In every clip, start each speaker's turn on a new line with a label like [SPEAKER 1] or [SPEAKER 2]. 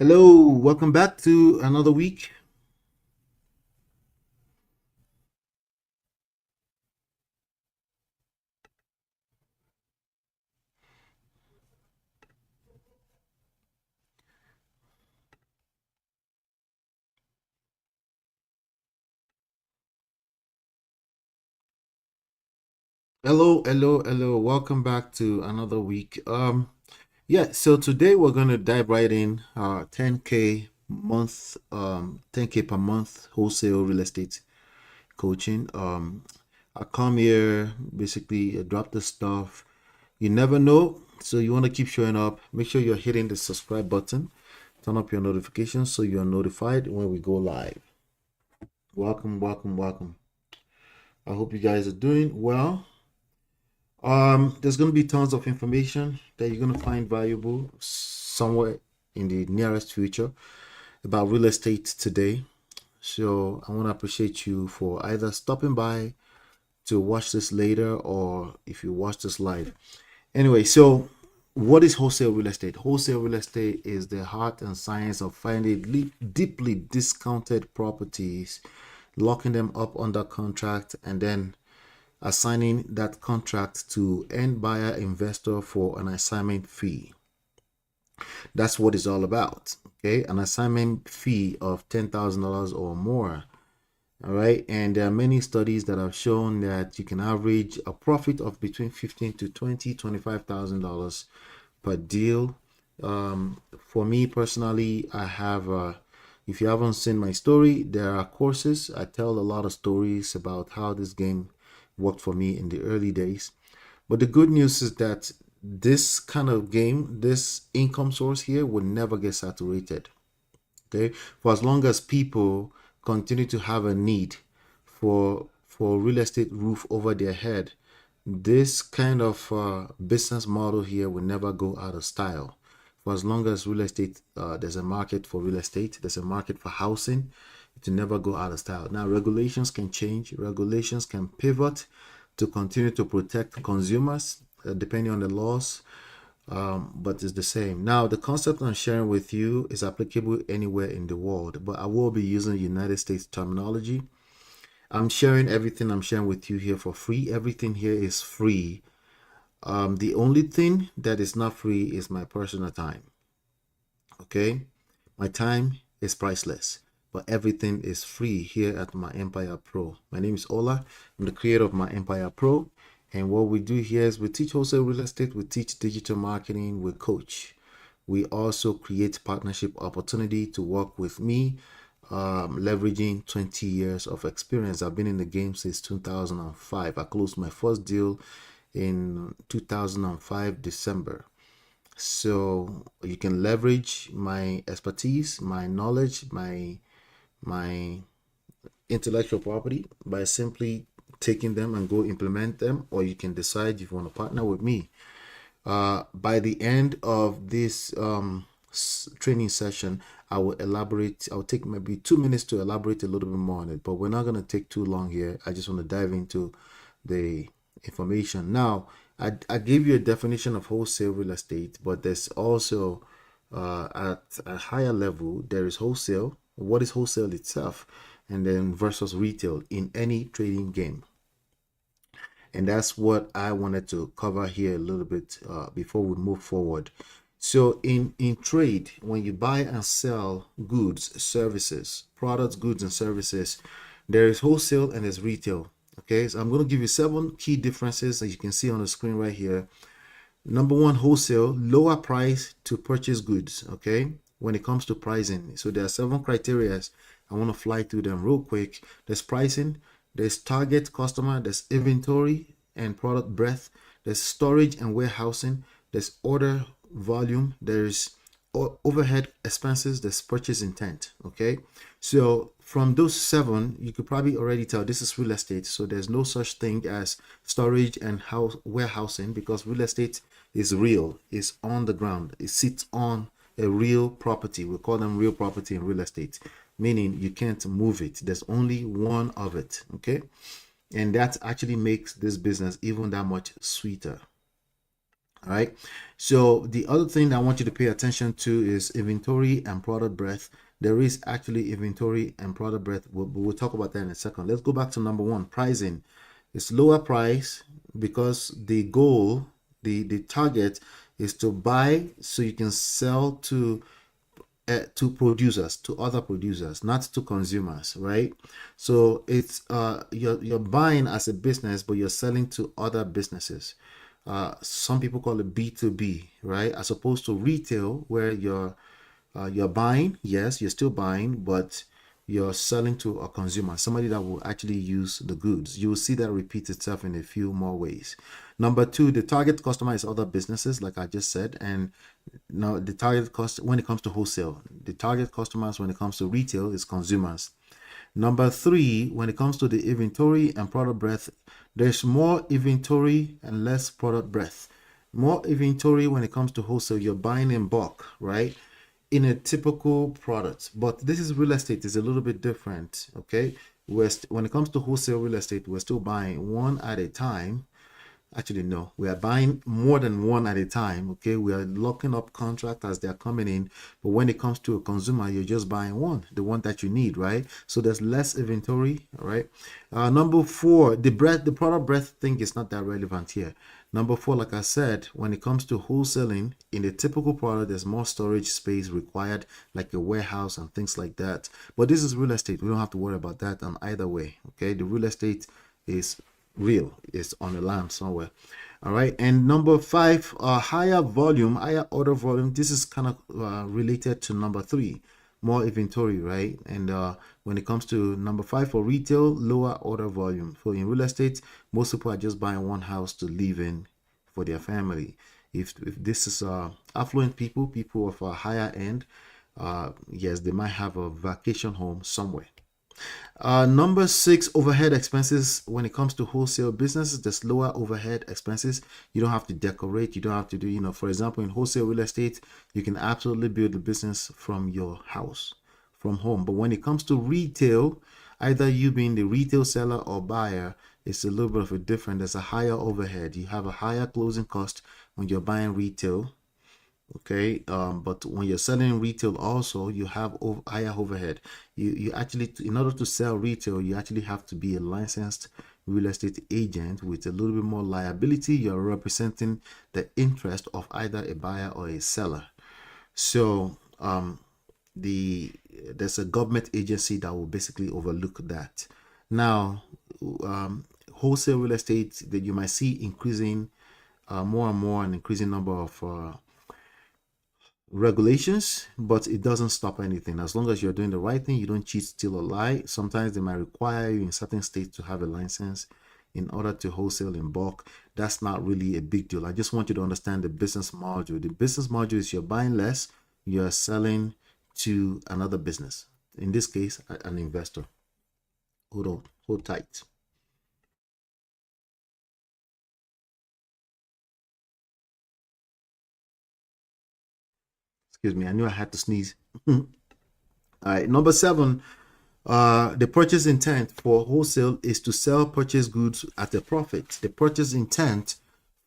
[SPEAKER 1] Hello, welcome back to another week. Hello, hello, hello. Welcome back to another week. Yeah, so today we're going to dive right in 10K month 10K per month wholesale real estate coaching. I come here basically drop the stuff. You never know, so you want to keep showing up. Make sure you're hitting the subscribe button. Turn up your notifications so you're notified when we go live. Welcome, welcome, welcome. I hope you guys are doing well. There's going to be tons of information that you're going to find valuable somewhere in the nearest future about real estate today. So I want to appreciate you for either stopping by to watch this later or if you watch this live. Anyway, so what is wholesale real estate? Wholesale real estate is the heart and science of finding deeply discounted properties, locking them up under contract, and then assigning that contract to end buyer investor for an assignment fee. That's what it's all about. Okay, an assignment fee of $10,000 or more. All right, and there are many studies that have shown that you can average a profit of between 15 to 25,000 dollars per deal. For me personally, I have if you haven't seen my story, there are courses. I tell a lot of stories about how this game worked for me in the early days. But the good news is that this kind of game, this income source here, will never get saturated. Okay, for as long as people continue to have a need for real estate roof over their head, this kind of business model here will never go out of style. For as long as real estate, there's a market for real estate, there's a market for housing, it will never go out of style. Now, regulations can change, regulations can pivot to continue to protect consumers, depending on the laws, but it's the same. Now, the concept I'm sharing with you is applicable anywhere in the world, but I will be using United States terminology. I'm sharing everything I'm sharing with you here for free. Everything here is free. The only thing that is not free is my personal time. Okay, my time is priceless, but everything is free here at my Empire Pro. My name is Ola. I'm the creator of my Empire Pro, and what we do here is we teach wholesale real estate, we teach digital marketing, we coach. We also create partnership opportunity to work with me, leveraging 20 years of experience. I've been in the game since 2005. I closed my first deal in 2005 December. So you can leverage my expertise, my knowledge, my intellectual property by simply taking them and go implement them, or you can decide if you want to partner with me. By the end of this training session, I will elaborate. I'll take maybe 2 minutes to elaborate a little bit more on it, but we're not going to take too long here. I just want to dive into the information. Now, I gave you a definition of wholesale real estate, but there's also at a higher level, there is wholesale. What is wholesale itself? And then versus retail in any trading game. And that's what I wanted to cover here a little bit before we move forward. So in trade, when you buy and sell goods, services, products, goods and services, there is wholesale and there's retail. Okay, so I'm going to give you 7 key differences that you can see on the screen right here. Number one, wholesale, lower price to purchase goods. Okay, when it comes to pricing, so there are 7 criteria. I want to fly through them real quick. There's pricing, there's target customer, there's inventory and product breadth, there's storage and warehousing, there's order volume, there's overhead expenses, there's purchase intent. Okay, so from those 7, you could probably already tell this is real estate. So there's no such thing as storage and warehousing, because real estate is real, it's on the ground, it sits on a real property. We call them real property in real estate, meaning you can't move it. There's only one of it. Okay, and that actually makes this business even that much sweeter. All right. So the other thing I want you to pay attention to is inventory and product breadth. There is actually inventory and product breadth. We'll talk about that in a second. Let's go back to number one, pricing. It's lower price because the goal, the target is to buy so you can sell to producers, to other producers, not to consumers, right? So it's you're buying as a business, but you're selling to other businesses. Some people call it B2B, right? As opposed to retail, where you're buying, yes, you're still buying, but you're selling to a consumer, somebody that will actually use the goods. You will see that repeat itself in a few more ways. Number two, the target customer is other businesses, like I just said. And now the target cost when it comes to wholesale, the target customers when it comes to retail is consumers. Number three, when it comes to the inventory and product breadth, there's more inventory and less product breadth. More inventory when it comes to wholesale, you're buying in bulk, right? In a typical product. But this is real estate, is a little bit different, okay? When it comes to wholesale real estate, we're still buying one at a time. Actually, no, we are buying more than one at a time. Okay, we are locking up contracts as they're coming in. But when it comes to a consumer, you're just buying one, the one that you need, right? So there's less inventory, all right? Number four, the product breadth thing is not that relevant here. Number four, like I said, when it comes to wholesaling, in a typical product, there's more storage space required, like a warehouse and things like that. But this is real estate. We don't have to worry about that on either way. Okay, the real estate is real, it's on the land somewhere. All right. And number five, higher volume, higher order volume. This is kind of related to number three, more inventory, right? And when it comes to number five for retail, lower order volume. So in real estate, most people are just buying one house to live in for their family. If this is affluent people of a higher end, yes, they might have a vacation home somewhere. Number six, overhead expenses. When it comes to wholesale businesses, there's lower overhead expenses. You don't have to decorate. You don't have to do, for example, in wholesale real estate, you can absolutely build a business from your house, from home. But when it comes to retail, either you being the retail seller or buyer, it's a little bit of a different. There's a higher overhead. You have a higher closing cost when you're buying retail. Okay, but when you're selling retail also, you have higher overhead. You actually, in order to sell retail, you actually have to be a licensed real estate agent with a little bit more liability. You're representing the interest of either a buyer or a seller. So there's a government agency that will basically overlook that. Now, wholesale real estate that you might see increasing more and more, an increasing number of regulations, but it doesn't stop anything. As long as you're doing the right thing, you don't cheat, steal, or lie. Sometimes they might require you in certain states to have a license in order to wholesale in bulk. That's not really a big deal. I just want you to understand the business module. The business module is you're buying less, you're selling to another business. In this case, an investor. Hold on, hold tight. Excuse me, I knew I had to sneeze. All right, number seven, the purchase intent for wholesale is to sell purchase goods at a profit. The purchase intent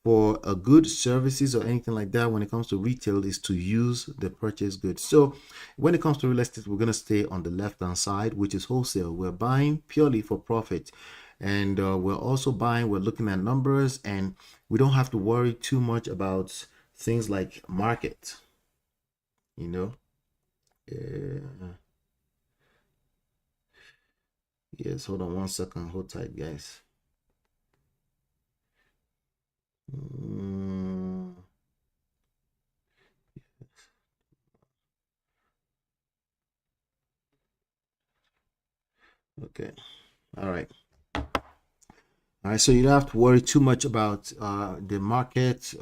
[SPEAKER 1] for a good, services, or anything like that when it comes to retail is to use the purchase goods. So when it comes to real estate, we're going to stay on the left hand side, which is wholesale. We're buying purely for profit. And we're also buying, we're looking at numbers, and we don't have to worry too much about things like market, you know. Yes, hold on one second. Hold tight, guys. Mm, okay. All right. All right. So you don't have to worry too much about the market.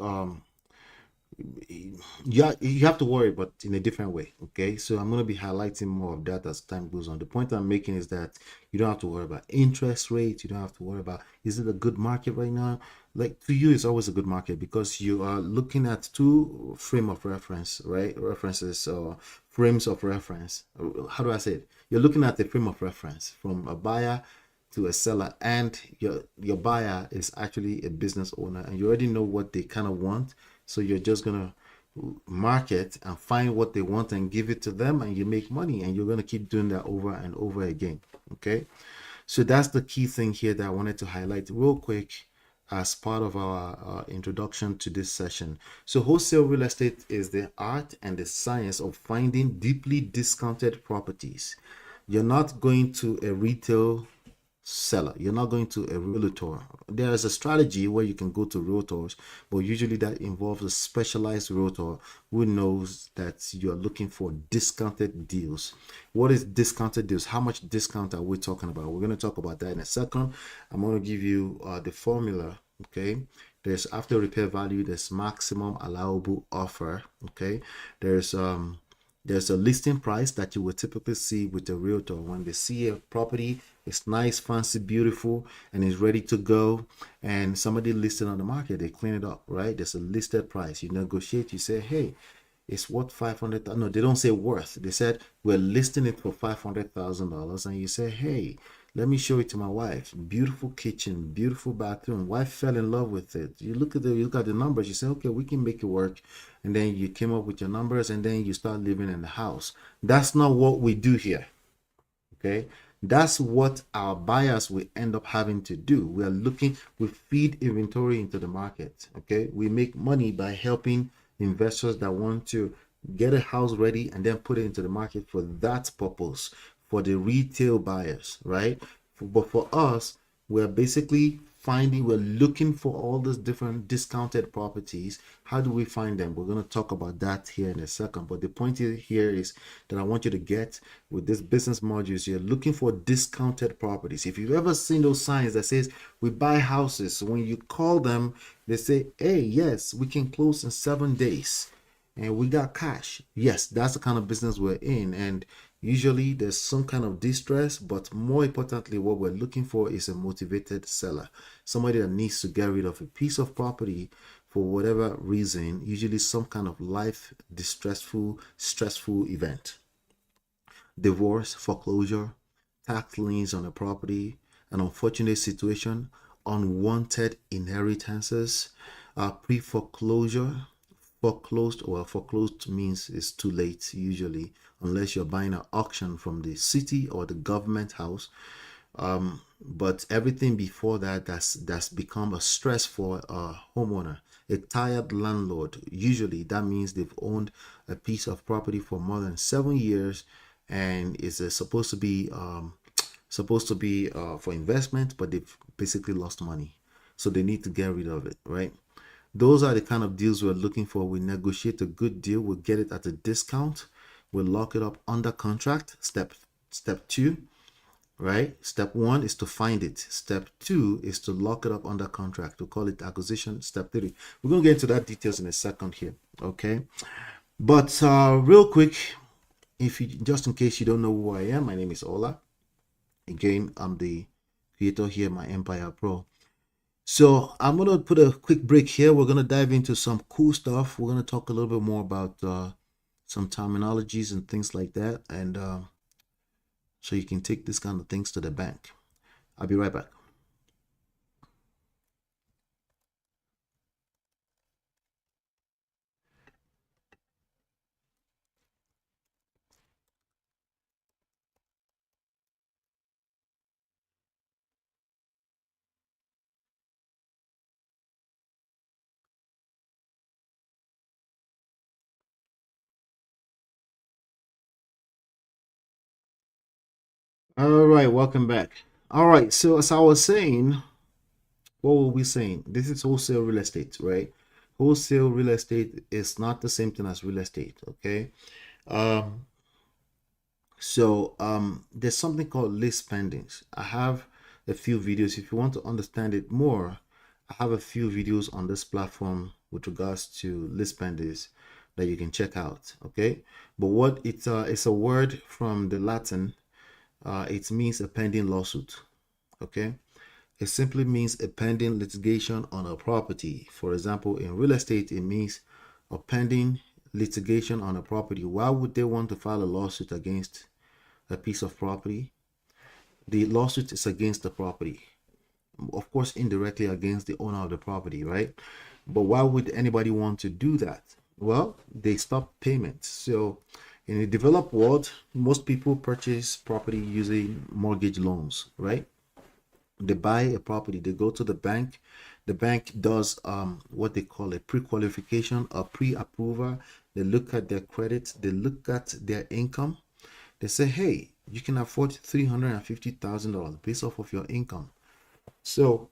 [SPEAKER 1] You have to worry, but in a different way. Okay, so I'm going to be highlighting more of that as time goes on. The point I'm making is that you don't have to worry about interest rates. You don't have to worry about, is it a good market right now? Like, to you, it's always a good market because you are looking at two frame of reference, right? References or frames of reference. How do I say it? You're looking at the frame of reference from a buyer to a seller, and your buyer is actually a business owner, and you already know what they kind of want. So you're just gonna market and find what they want and give it to them, and you make money, and you're gonna keep doing that over and over again. Okay. So that's the key thing here that I wanted to highlight real quick as part of our introduction to this session. So wholesale real estate is the art and the science of finding deeply discounted properties. You're not going to a retail seller. You're not going to a realtor. There is a strategy where you can go to realtors, but usually that involves a specialized realtor who knows that you're looking for discounted deals. What is discounted deals? How much discount are we talking about? We're going to talk about that in a second. I'm going to give you the formula. Okay. There's after repair value, there's maximum allowable offer. Okay. There's a listing price that you would typically see with a realtor when they see a property. It's nice, fancy, beautiful, and it's ready to go. And somebody listed on the market, they clean it up, right? There's a listed price. You negotiate. You say, hey, it's worth 500. No, they don't say worth. They said we're listing it for $500,000, and you say, hey, let me show it to my wife. Beautiful kitchen, beautiful bathroom. Wife fell in love with it. You look at the numbers. You say, okay, we can make it work. And then you came up with your numbers, and then you start living in the house. That's not what we do here. Okay, that's what our buyers will end up having to do. We feed inventory into the market. Okay, we make money by helping investors that want to get a house ready and then put it into the market for that purpose, for the retail buyers, right? But for us, we're looking for all these different discounted properties. How do we find them? We're going to talk about that here in a second. But the point here is that I want you to get with this business modules, you're looking for discounted properties. If you've ever seen those signs that says we buy houses, when you call them, they say, hey, yes, we can close in 7 days and we got cash. Yes, that's the kind of business we're in. And usually there's some kind of distress, but more importantly, what we're looking for is a motivated seller, somebody that needs to get rid of a piece of property for whatever reason, usually some kind of life distressful, stressful event. Divorce, foreclosure, tax liens on a property, an unfortunate situation, unwanted inheritances, pre-foreclosure, foreclosed means it's too late usually, unless you're buying an auction from the city or the government house. But everything before that, that's become a stress for a homeowner. A tired landlord, usually that means they've owned a piece of property for more than 7 years, and is supposed to be for investment, but they've basically lost money, so they need to get rid of it, right? Those are the kind of deals we're looking for. We negotiate a good deal, we'll get it at a discount, we'll lock it up under contract. Step two, right? Step one is to find it. Step two is to lock it up under contract. We call it acquisition. Step three. We're going to get into that details in a second here. Okay. But real quick, if you just in case you don't know who I am, my name is Ola. Again, I'm the creator here, my Empire Pro. So I'm going to put a quick break here. We're going to dive into some cool stuff. We're going to talk a little bit more about some terminologies and things like that. And so you can take this kind of things to the bank. I'll be right back. All right, welcome back. All right, so as I was saying, what were we saying? This is wholesale real estate, right? Wholesale real estate is not the same thing as real estate, okay? Um, there's something called list pendings. I have a few videos. If you want to understand it more, I have a few videos on this platform with regards to list pendings that you can check out, okay? But what it's a word from the Latin. It means a pending lawsuit, okay? It simply means a pending litigation on a property. For example, in real estate, it means a pending litigation on a property. Why would they want to file a lawsuit against a piece of property? The lawsuit is against the property, of course, indirectly against the owner of the property, right? But why would anybody want to do that? Well, they stop payments. So in the developed world, most people purchase property using mortgage loans, right? They buy a property, they go to the bank does what they call a pre-qualification or pre-approval. They look at their credit, they look at their income. They say, hey, you can afford $350,000 based off of your income. So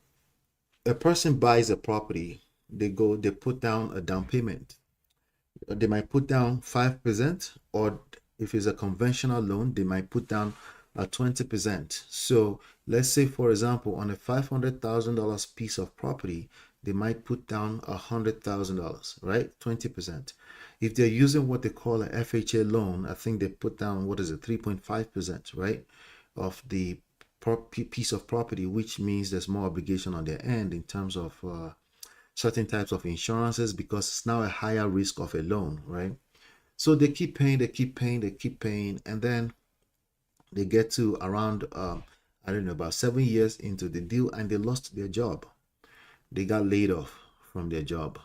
[SPEAKER 1] a person buys a property, they put down a down payment. They might put down 5%, or if it's a conventional loan, they might put down a 20%. So let's say, for example, on a $500,000 piece of property, they might put down $100,000, right? 20%. If they're using what they call a FHA loan, I think they put down, what is it, 3.5%, right? Of the piece of property, which means there's more obligation on their end in terms of certain types of insurances, because it's now a higher risk of a loan, right? So they keep paying, they keep paying, they keep paying, and then they get to around I don't know, about 7 years into the deal, and they lost their job. They got laid off from their job.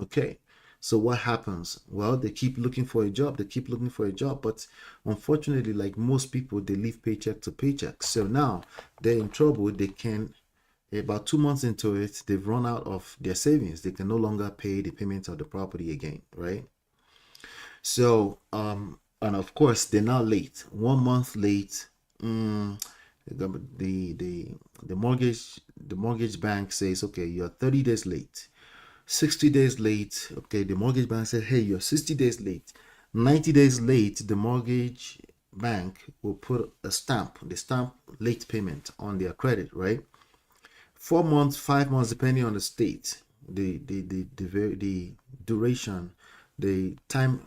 [SPEAKER 1] Okay. So what happens? Well, they keep looking for a job. They keep looking for a job, but unfortunately, like most people, they live paycheck to paycheck. So now they're in trouble. They can About 2 months into it, they've run out of their savings. They can no longer pay the payment of the property again, right? So, and of course, they're now late. 1 month late. Mm, the mortgage bank says, okay, you're 30 days late. 60 days late. Okay, the mortgage bank said, hey, you're 60 days late. 90 days late, the mortgage bank will put a stamp, the stamp late payment on their credit, right? 4 months, 5 months, depending on the state, the duration, the time,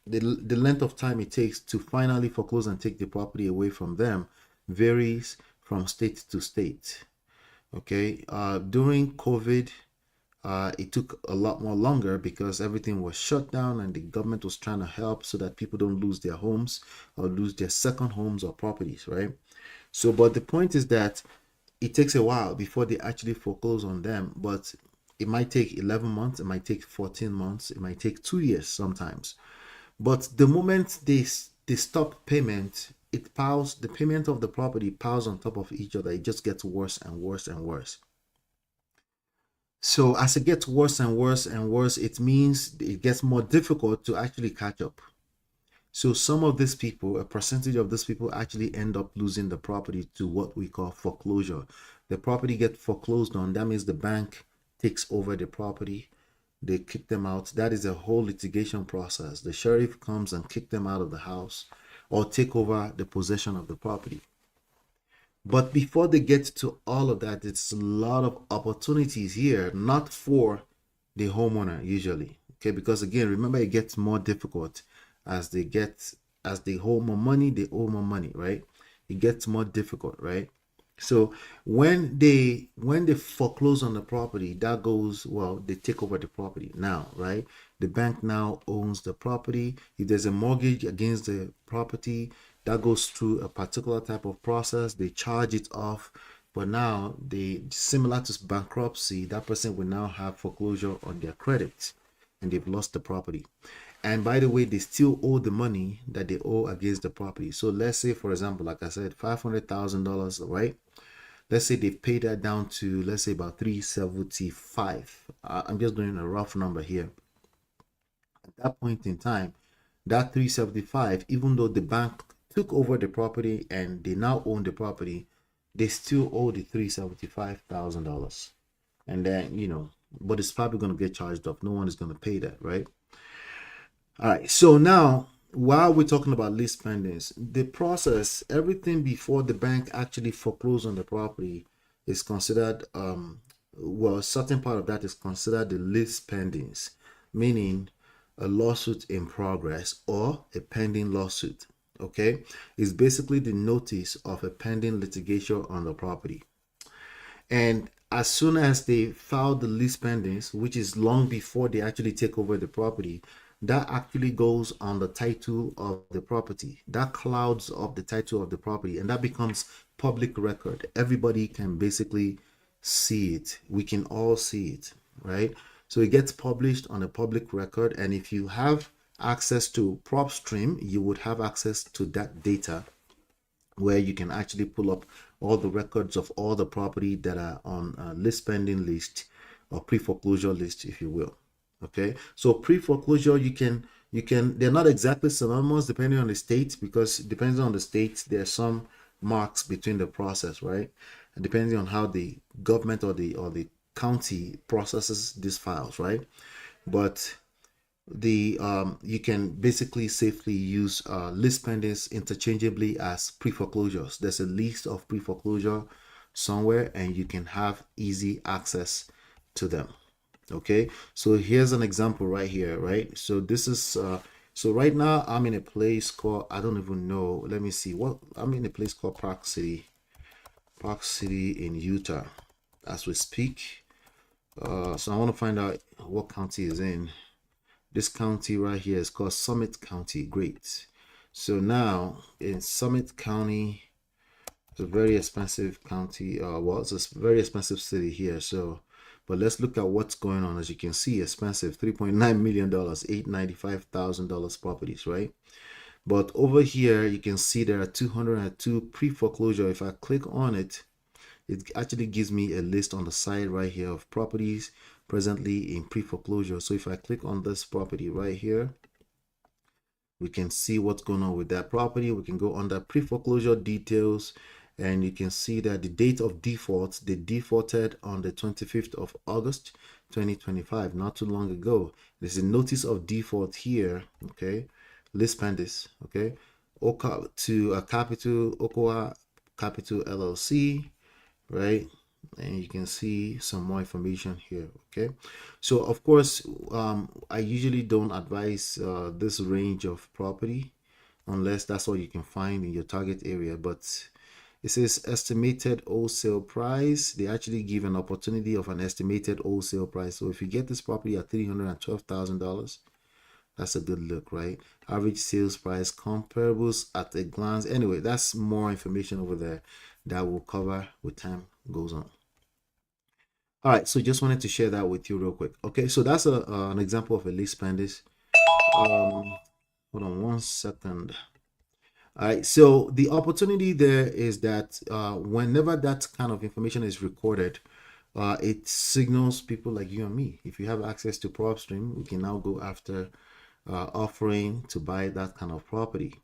[SPEAKER 1] the length of time it takes to finally foreclose and take the property away from them varies from state to state. Okay, during COVID, it took a lot more longer because everything was shut down and the government was trying to help so that people don't lose their homes or lose their second homes or properties, right? So, but the point is that it takes a while before they actually foreclose on them, but it might take 11 months, it might take 14 months, it might take 2 years sometimes. But the moment they stop payment, the payment of the property piles on top of each other. It just gets worse and worse and worse. So as it gets worse and worse and worse, it means it gets more difficult to actually catch up. So some of these people, a percentage of these people actually end up losing the property to what we call foreclosure. The property gets foreclosed on. That means the bank takes over the property. They kick them out. That is a whole litigation process. The sheriff comes and kick them out of the house or take over the possession of the property. But before they get to all of that, it's a lot of opportunities here, not for the homeowner usually. Okay, because again, remember, it gets more difficult as they hold more money, they owe more money, right? It gets more difficult, right? So when they foreclose on the property, that goes, well, they take over the property now, right? The bank now owns the property. If there's a mortgage against the property, that goes through a particular type of process. They charge it off. But now, similar to bankruptcy, that person will now have foreclosure on their credit and they've lost the property. And by the way, they still owe the money that they owe against the property. So let's say, for example, like I said, $500,000, right? Let's say they've paid that down to, let's say, about 375. I'm just doing a rough number here. At that point in time, that 375, even though the bank took over the property and they now own the property, they still owe the $375,000. And then, but it's probably going to get charged off. No one is going to pay that, right? All right. So now, while we're talking about lease pendens, the process, everything before the bank actually forecloses on the property is considered, a certain part of that is considered the lease pendens, meaning a lawsuit in progress or a pending lawsuit. Okay, it's basically the notice of a pending litigation on the property. And as soon as they file the lease pendens, which is long before they actually take over the property, that actually goes on the title of the property. That clouds up the title of the property, and that becomes public record. Everybody can basically see it. We can all see it, right? So it gets published on a public record, and if you have access to PropStream, you would have access to that data where you can actually pull up all the records of all the property that are on a list pending list or pre-foreclosure list, if you will. Okay, so pre-foreclosure, you can they're not exactly synonymous depending on the state, because depending on the state there's some marks between the process, right? And depending on how the government or the county processes these files, right? But the you can basically safely use list pendants interchangeably as pre-foreclosures. There's a list of pre-foreclosure somewhere, and you can have easy access to them. Okay, so here's an example right here, right? So this is so right now I'm in a place called, I don't even know, let me see, what I'm in a place called Park City in Utah as we speak. So I want to find out what county is in. This county right here is called Summit County. Great. So now in Summit County, it's a very expensive county. Well, it's a very expensive city here. So, but let's look at what's going on. As you can see, expensive, $3.9 million, $895,000 properties, right? But over here, you can see there are 202 pre-foreclosure. If I click on it, it actually gives me a list on the side right here of properties presently in pre-foreclosure. So if I click on this property right here, we can see what's going on with that property. We can go under pre-foreclosure details, and you can see that the date of default, they defaulted on the 25th of August 2025, not too long ago. There's a notice of default here. Okay, list pendants. Okay, Oka to a capital Okoa Capital LLC, right? And you can see some more information here. Okay, so of course I usually don't advise this range of property unless that's all you can find in your target area, but it says estimated wholesale price. They actually give an opportunity of an estimated wholesale price. So if you get this property at $312,000, that's a good look, right? Average sales price, comparables at a glance. Anyway, that's more information over there that we'll cover with time goes on. All right, so just wanted to share that with you real quick. Okay, so that's an example of a list pendants. Hold on one second. All right, so the opportunity there is that whenever that kind of information is recorded, it signals people like you and me. If you have access to PropStream, we can now go after offering to buy that kind of property.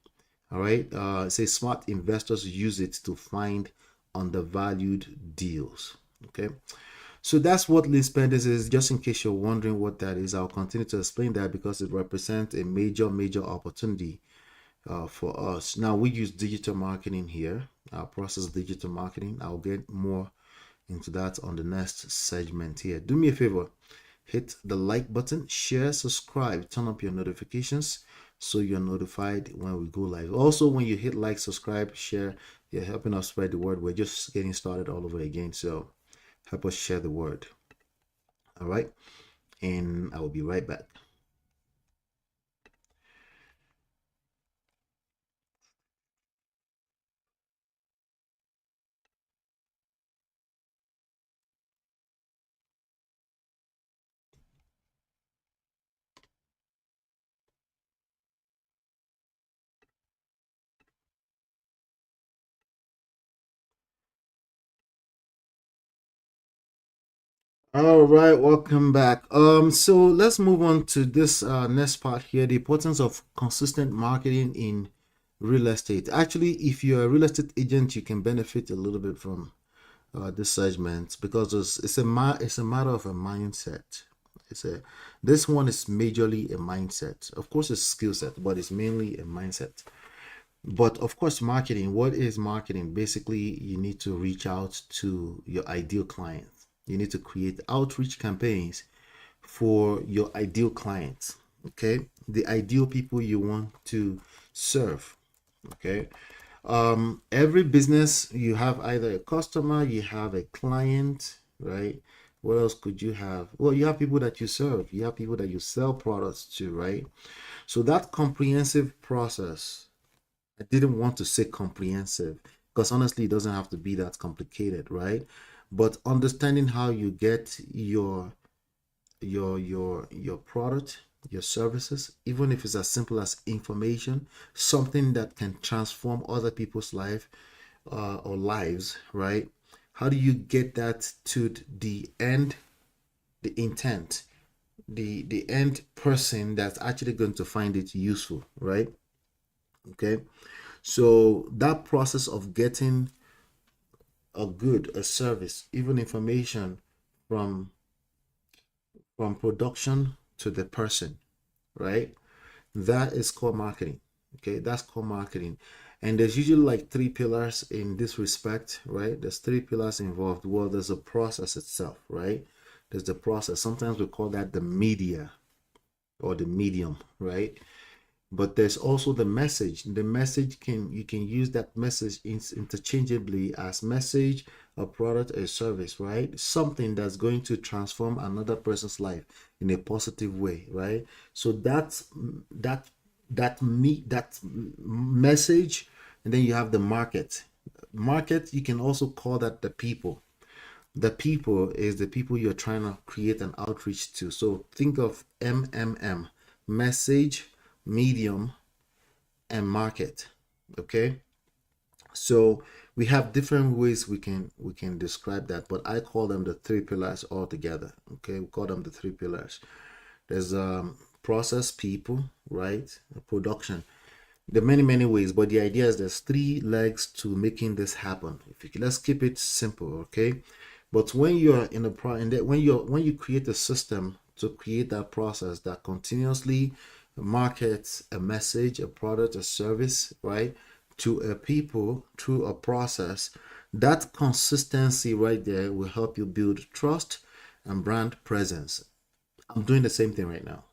[SPEAKER 1] All right, it says smart investors use it to find undervalued deals. Okay, so that's what list pendants is. Just in case you're wondering what that is, I'll continue to explain that because it represents a major opportunity for us. Now we use digital marketing here, process digital marketing. I'll get more into that on the next segment here. Do me a favor, hit the like button, share, subscribe, turn up your notifications so you're notified when we go live. Also, when you hit like, subscribe, share, you're helping us spread the word. We're just getting started all over again, so help us share the word. All right, and I will be right back. All right, welcome back. So let's move on to this next part here, the importance of consistent marketing in real estate. Actually, if you're a real estate agent, you can benefit a little bit from this segment because it's a matter of a mindset. It's a This one is majorly a mindset. Of course, it's skill set, but it's mainly a mindset. But of course, marketing. What is marketing? Basically, you need to reach out to your ideal clients. You need to create outreach campaigns for your ideal clients. Okay, the ideal people you want to serve. Okay, every business you have either a customer, you have a client, right? What else could you have? Well, you have people that you serve, you have people that you sell products to, right? So that comprehensive process, I didn't want to say comprehensive because honestly, it doesn't have to be that complicated, right? But understanding how you get your your product, your services, even if it's as simple as information, something that can transform other people's life or lives, right? How do you get that to the end, the intent, the end person that's actually going to find it useful, right? Okay, so that process of getting a good, a service, even information from production to the person, right? That is core marketing. Okay, that's core marketing. And there's usually like three pillars in this respect, right? There's three pillars involved. Well, there's a process itself, right? There's the process. Sometimes we call that the media or the medium, right? But there's also the message. The message can, you can use that message interchangeably as message, a product, a service, right? Something that's going to transform another person's life in a positive way, right? So that's that message. And then you have the market. Market, you can also call that the people. The people is the people you're trying to create an outreach to. So think of MMM: message, medium, and market. Okay, so we have different ways we can describe that, but I call them the three pillars altogether. Okay, we call them the three pillars. There's process, people, right? Production. There are many ways, but the idea is there's three legs to making this happen. If you let's keep it simple, okay? But when you're in a and that when you create a system to create that process that continuously markets a message, a product, a service, right, to a people through a process, that consistency right there will help you build trust and brand presence. I'm doing the same thing right now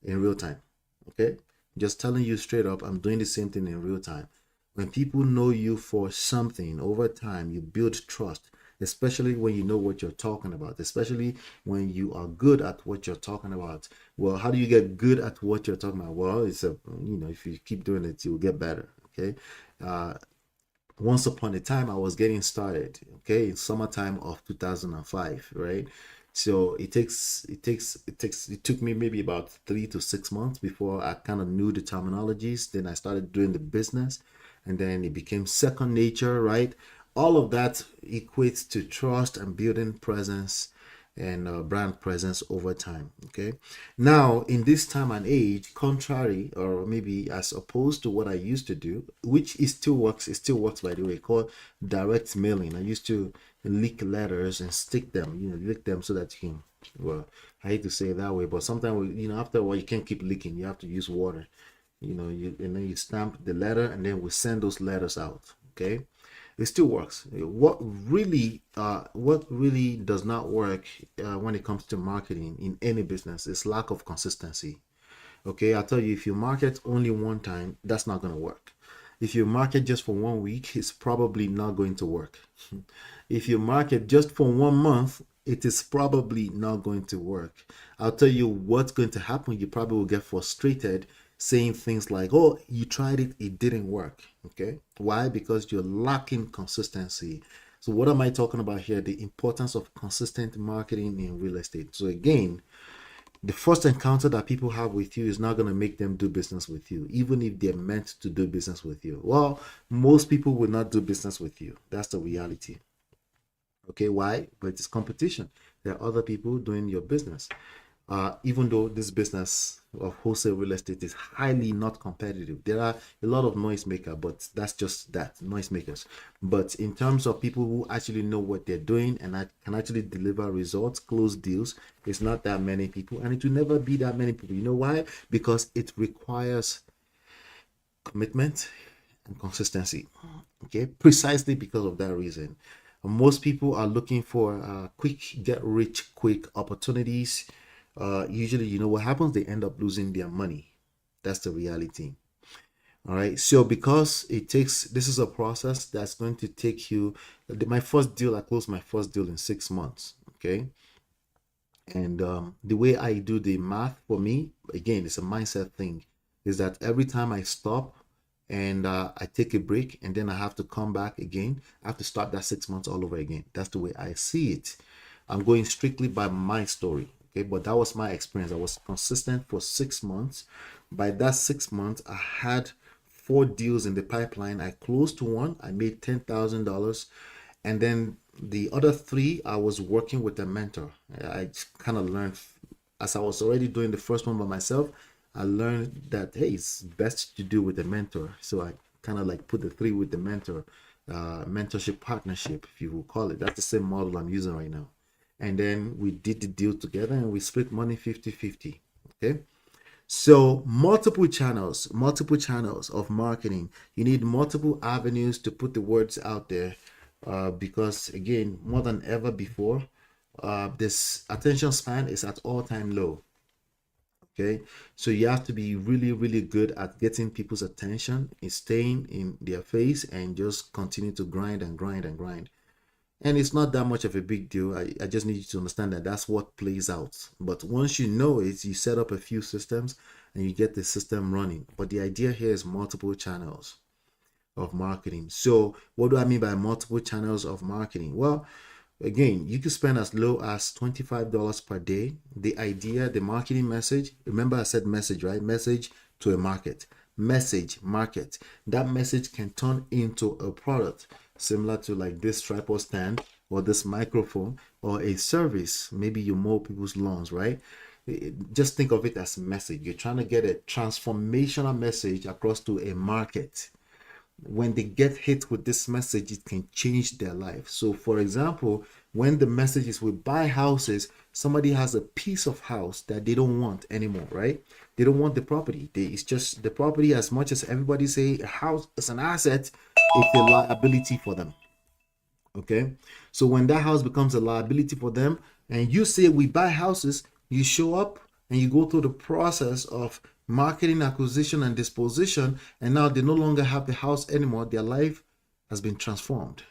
[SPEAKER 1] in real time. Okay? Just telling you straight up, I'm doing the same thing in real time. When people know you for something over time, you build trust, especially when you know what you're talking about, especially when you are good at what you're talking about. Well, how do you get good at what you're talking about? Well, it's if you keep doing it, you'll get better. Okay. Uh, Once upon a time I was getting started, okay, in summertime of 2005, right? So it took me maybe about 3 to 6 months before I kind of knew the terminologies. Then I started doing the business, and then it became second nature, right? All of that equates to trust and building presence and brand presence over time. Okay, now in this time and age, contrary or maybe as opposed to what I used to do, which it still works by the way, called direct mailing. I used to leak letters and stick them, lick them so that you can, well, I hate to say it that way, but sometimes after a while you can't keep leaking, you have to use water, and then you stamp the letter, and then we send those letters out. Okay, it still works. What really does not work when it comes to marketing in any business is lack of consistency. Okay, I tell you, if you market only one time, that's not going to work. If you market just for 1 week, it's probably not going to work. If you market just for 1 month, it is probably not going to work. I'll tell you what's going to happen. You probably will get frustrated saying things like, oh, you tried it, it didn't work. Okay. Why? Because you're lacking consistency. So, what am I talking about here? The importance of consistent marketing in real estate. So, again, the first encounter that people have with you is not going to make them do business with you, even if they're meant to do business with you. Well, most people will not do business with you. That's the reality. Okay, why? But it's competition. There are other people doing your business. Even though this business of wholesale real estate is highly not competitive, there are a lot of noisemaker, but that's just that, noisemakers. But in terms of people who actually know what they're doing and can actually deliver results, close deals, it's not that many people, and it will never be that many people. You know why? Because it requires commitment and consistency. Okay, precisely because of that reason. Most people are looking for quick, get rich quick opportunities. Usually, you know what happens? They end up losing their money. That's the reality. All right. So, because this is a process that's going to take you. My first deal, I closed my first deal in 6 months. Okay. And the way I do the math for me, again, it's a mindset thing, is that every time I stop and I take a break and then I have to come back again, I have to start that 6 months all over again. That's the way I see it. I'm going strictly by my story. Okay, but that was my experience. I was consistent for 6 months. By that 6 months, I had 4 deals in the pipeline. I closed one, I made $10,000. And then the other three, I was working with a mentor. I kind of learned as I was already doing the first one by myself. I learned that, hey, it's best to do with a mentor. So I kind of like put the three with the mentor, mentorship partnership, if you will call it. That's the same model I'm using right now. And then we did the deal together and we split money 50-50. Okay. So multiple channels of marketing. You need multiple avenues to put the words out there, because again, more than ever before, this attention span is at all-time low. Okay, so you have to be really, really good at getting people's attention and staying in their face and just continue to grind and grind and grind. And it's not that much of a big deal. I just need you to understand that that's what plays out. But once you know it, you set up a few systems and you get the system running. But the idea here is multiple channels of marketing. So what do I mean by multiple channels of marketing? Well, again, you could spend as low as $25 per day. The idea, the marketing message, remember I said message, right? Message to a market. Message, market. That message can turn into a product similar to like this tripod stand or this microphone or a service. Maybe you mow people's lawns, right? Just think of it as a message. You're trying to get a transformational message across to a market. When they get hit with this message, it can change their life. So for example, when the message is we buy houses, somebody has a piece of house that they don't want anymore, right? They don't want the property. It's just the property. As much as everybody say a house is an asset, it's a liability for them. Okay, so when that house becomes a liability for them and you say we buy houses, you show up and you go through the process of marketing, acquisition, and disposition, and now they no longer have the house anymore. Their life has been transformed.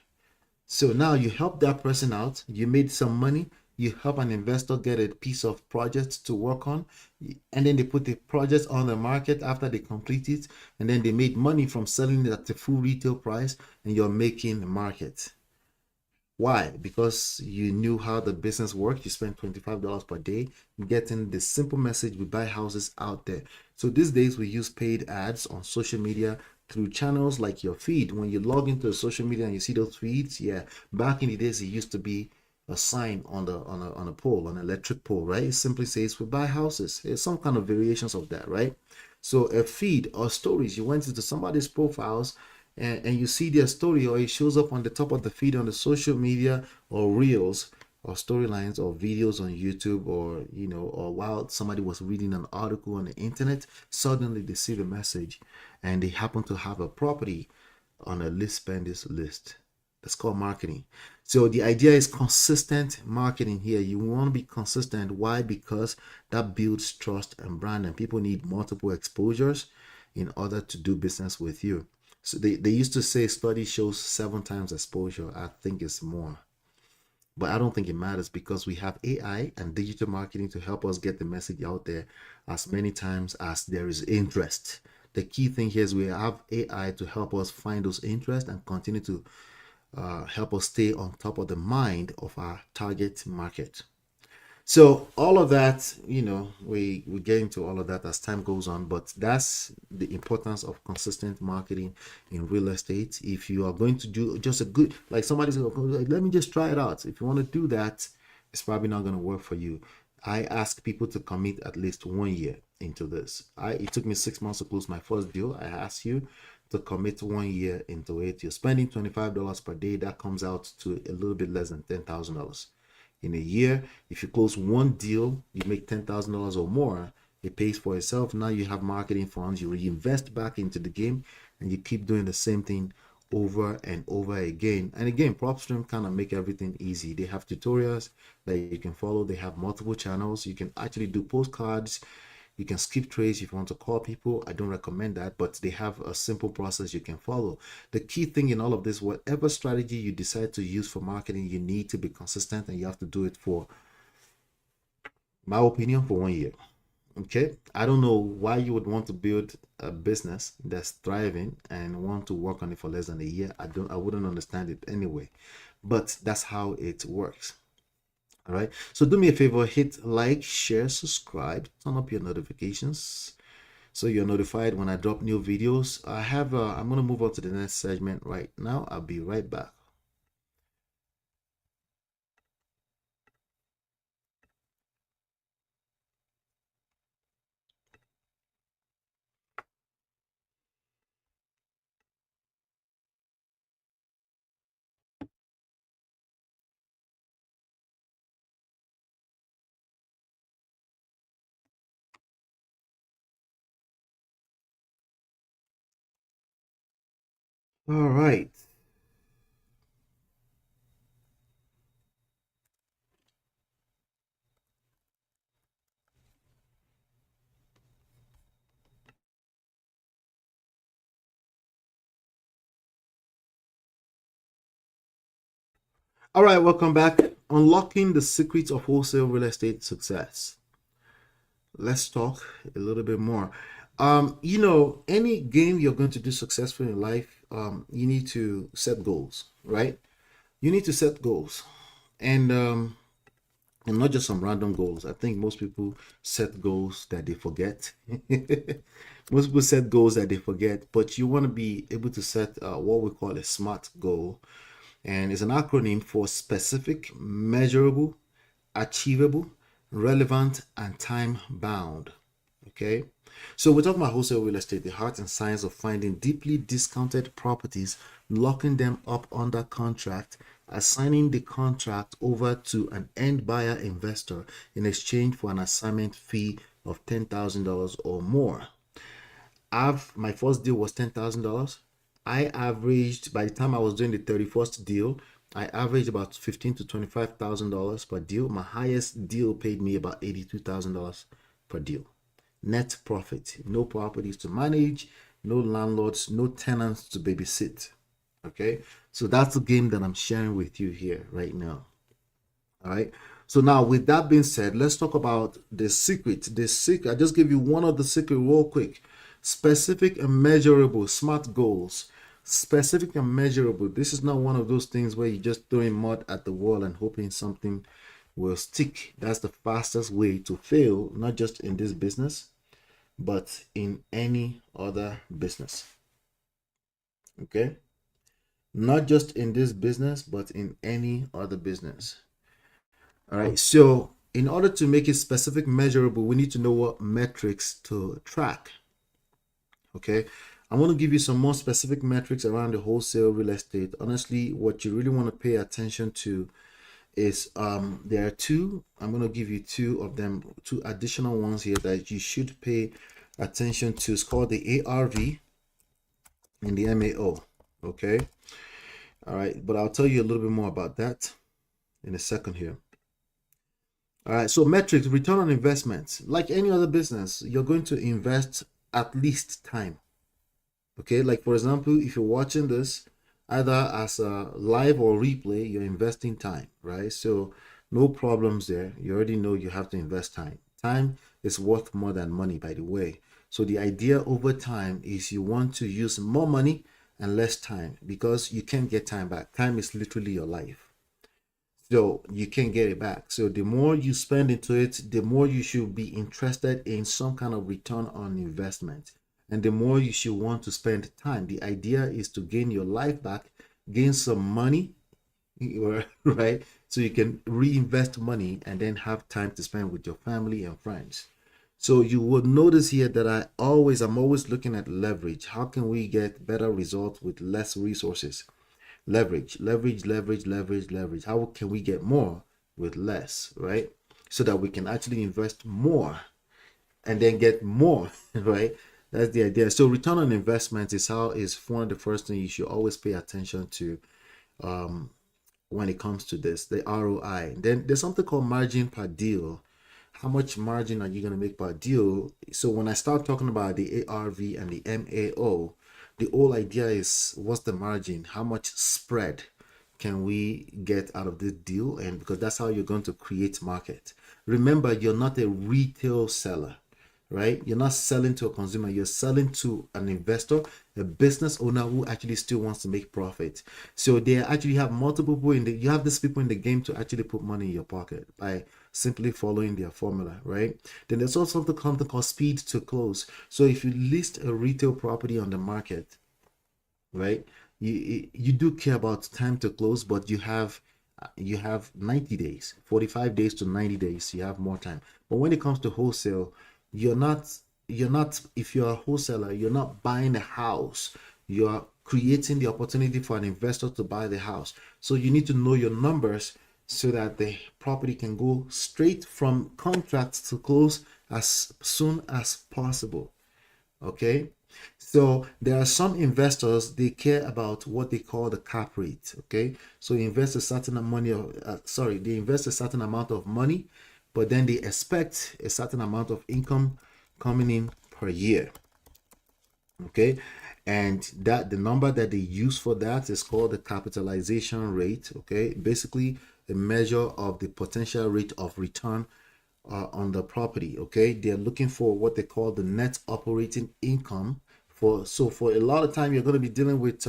[SPEAKER 1] So now you help that person out, you made some money, you help an investor get a piece of project to work on, and then they put the project on the market after they complete it, and then they made money from selling it at the full retail price, and you're making the market. Why? Because you knew how the business worked. You spent $25 per day getting the simple message we buy houses out there. So these days we use paid ads on social media through channels like your feed. When you log into social media and you see those feeds, yeah, back in the days it used to be a sign on the on a pole, on an electric pole, right? It simply says we buy houses. It's some kind of variations of that, right? So a feed or stories, you went into somebody's profiles and you see their story or it shows up on the top of the feed on the social media or reels or storylines or videos on YouTube, or or while somebody was reading an article on the internet, suddenly they see the message and they happen to have a property on a list spenders list. That's called marketing. So the idea is consistent marketing here. You want to be consistent. Why? Because that builds trust and brand, and people need multiple exposures in order to do business with you. So they used to say study shows 7 times exposure. I think it's more. But I don't think it matters because we have AI and digital marketing to help us get the message out there as many times as there is interest. The key thing here is we have AI to help us find those interests and continue to help us stay on top of the mind of our target market. So all of that, we get into all of that as time goes on, but that's the importance of consistent marketing in real estate. If you are going to do just a good, like somebody's like, let me just try it out. If you want to do that, it's probably not going to work for you. I ask people to commit at least 1 year into this. It took me 6 months to close my first deal. I ask you to commit 1 year into it. You're spending $25 per day. That comes out to a little bit less than $10,000 in a year. If you close one deal, you make $10,000 or more. It pays for itself. Now you have marketing funds. You reinvest back into the game, and you keep doing the same thing over and over again. And again, PropStream kind of make everything easy. They have tutorials that you can follow. They have multiple channels. You can actually do postcards. You can skip trades if you want to call people. I don't recommend that, but they have a simple process you can follow. The key thing in all of this, whatever strategy you decide to use for marketing, you need to be consistent, and you have to do it for, my opinion, for 1 year. Okay, I don't know why you would want to build a business that's thriving and want to work on it for less than a year. I wouldn't understand it anyway, but that's how it works. All right. So do me a favor, hit like, share, subscribe, turn up your notifications so you're notified when I drop new videos. I'm gonna move on to the next segment right now. I'll be right back. All right. All right, welcome back. Unlocking the secrets of wholesale real estate success. Let's talk a little bit more. Any game you're going to do successfully in life, you need to set goals, right? You need to set goals, and and not just some random goals. I think most people set goals that they forget. Most people set goals that they forget, but you want to be able to set what we call a SMART goal, and it's an acronym for specific, measurable, achievable, relevant, and time bound. Okay. So we're talking about wholesale real estate, the art and science of finding deeply discounted properties, locking them up under contract, assigning the contract over to an end buyer investor in exchange for an assignment fee of $10,000 or more. My first deal was $10,000. I averaged, by the time I was doing the 31st deal, I averaged about $15 to $25,000 per deal. My highest deal paid me about $82,000 per deal. Net profit, no properties to manage, no landlords, no tenants to babysit. Okay, so that's the game that I'm sharing with you here right now. All right. So now, with that being said, let's talk about the secret. The secret. I just give you one of the secret real quick. Specific and measurable, smart goals. Specific and measurable. This is not one of those things where you're just throwing mud at the wall and hoping something will stick. That's the fastest way to fail, not just in this business, but in any other business. Okay? Not just in this business, but in any other business. All right. So, in order to make it specific, measurable, we need to know what metrics to track. Okay. I want to give you some more specific metrics around the wholesale real estate. Honestly, what you really want to pay attention to is there are two. I'm going to give you two of them, two additional ones here that you should pay attention to. It's called the ARV and the MAO. Okay. All right. But I'll tell you a little bit more about that in a second here. All right, so metrics, return on investment. Like any other business, you're going to invest at least time. Okay, like for example, if you're watching this either as a live or replay, you're investing time, right? So no problems there. You already know you have to invest time. Time is worth more than money, by the way. So the idea over time is you want to use more money and less time because you can't get time back. Time is literally your life. So you can get it back. So the more you spend into it, the more you should be interested in some kind of return on investment. And the more you should want to spend time. The idea is to gain your life back, gain some money, right? So you can reinvest money and then have time to spend with your family and friends. So you would notice here that I'm always looking at leverage. How can we get better results with less resources? Leverage. How can we get more with less, right? So that we can actually invest more and then get more, right? That's the idea. So return on investment is one of the first things you should always pay attention to when it comes to this, the ROI. Then there's something called margin per deal. How much margin are you going to make per deal? So when I start talking about the ARV and the MAO, the whole idea is what's the margin? How much spread can we get out of this deal? And because that's how you're going to create market. Remember, you're not a retail seller. right? You're not selling to a consumer, you're selling to an investor, a business owner who actually still wants to make profit. So they actually have multiple people you have these people in the game to actually put money in your pocket by simply following their formula, right? Then there's also something called speed to close. So if you list a retail property on the market, right, you do care about time to close, but you have 90 days, 45 days to 90 days, you have more time. But when it comes to wholesale, you're not if you're a wholesaler, you're not buying a house, you're creating the opportunity for an investor to buy the house. So you need to know your numbers so that the property can go straight from contract to close as soon as possible. Okay, so there are some investors, they care about what they call the cap rate. Okay, so they invest a certain they invest a certain amount of money, but then they expect a certain amount of income coming in per year. Okay, and that the number that they use for that is called the capitalization rate. Okay, basically a measure of the potential rate of return on the property. Okay, they're looking for what they call the net operating income. For a lot of time, you're going to be dealing with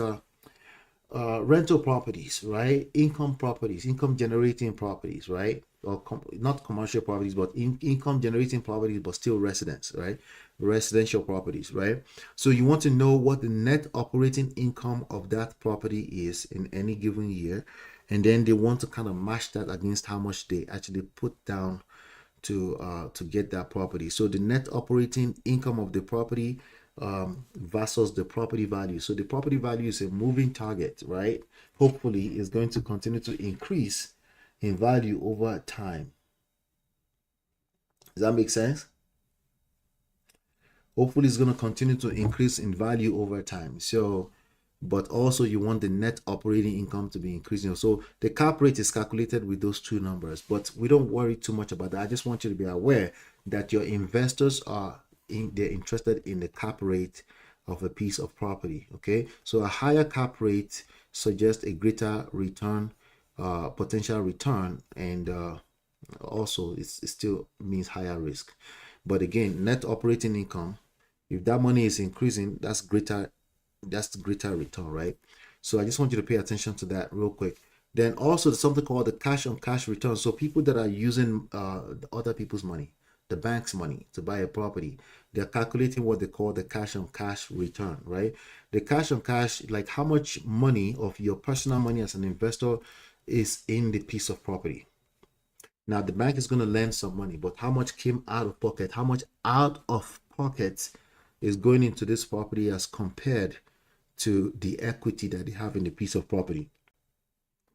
[SPEAKER 1] rental properties, right? Income properties, income generating properties, right? Or not commercial properties, but income generating properties, but still residents, right? Residential properties, right? So you want to know what the net operating income of that property is in any given year, and then they want to kind of match that against how much they actually put down to get that property. So the net operating income of the property versus the property value. So the property value is a moving target, right? Hopefully, is going to continue to increase in value over time. Does that make sense? Hopefully, it's going to continue to increase in value over time. So, but also you want the net operating income to be increasing. So the cap rate is calculated with those two numbers, but we don't worry too much about that. I just want you to be aware that your investors they're interested in the cap rate of a piece of property. Okay, so a higher cap rate suggests a greater return, potential return, and also it still means higher risk. But again, net operating income, if that money is increasing, that's the greater return, right? So I just want you to pay attention to that real quick. Then also there's something called the cash on cash return. So people that are using other people's money, the bank's money to buy a property, they're calculating what they call the cash on cash return, right? The cash on cash, like how much money of your personal money as an investor is in the piece of property. Now the bank is going to lend some money, but how much came out of pocket? How much out of pocket is going into this property as compared to the equity that they have in the piece of property?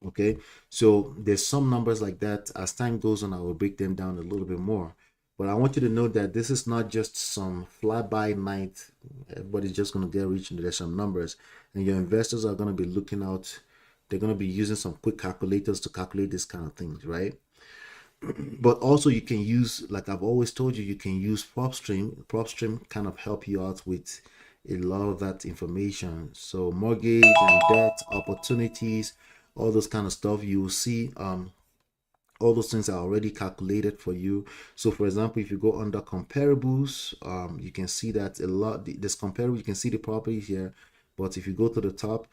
[SPEAKER 1] Okay, so there's some numbers like that. As time goes on, I will break them down a little bit more. But I want you to know that this is not just some fly-by night. Everybody's just going to get rich, and there's some numbers, and your investors are going to be looking out. They're going to be using some quick calculators to calculate this kind of things, right? But also you can use, like I've always told you, you can use PropStream kind of help you out with a lot of that information. So mortgage and debt opportunities, all those kind of stuff, you will see all those things are already calculated for you. So for example, if you go under comparables, you can see that a lot, this comparable, you can see the properties here, but if you go to the top,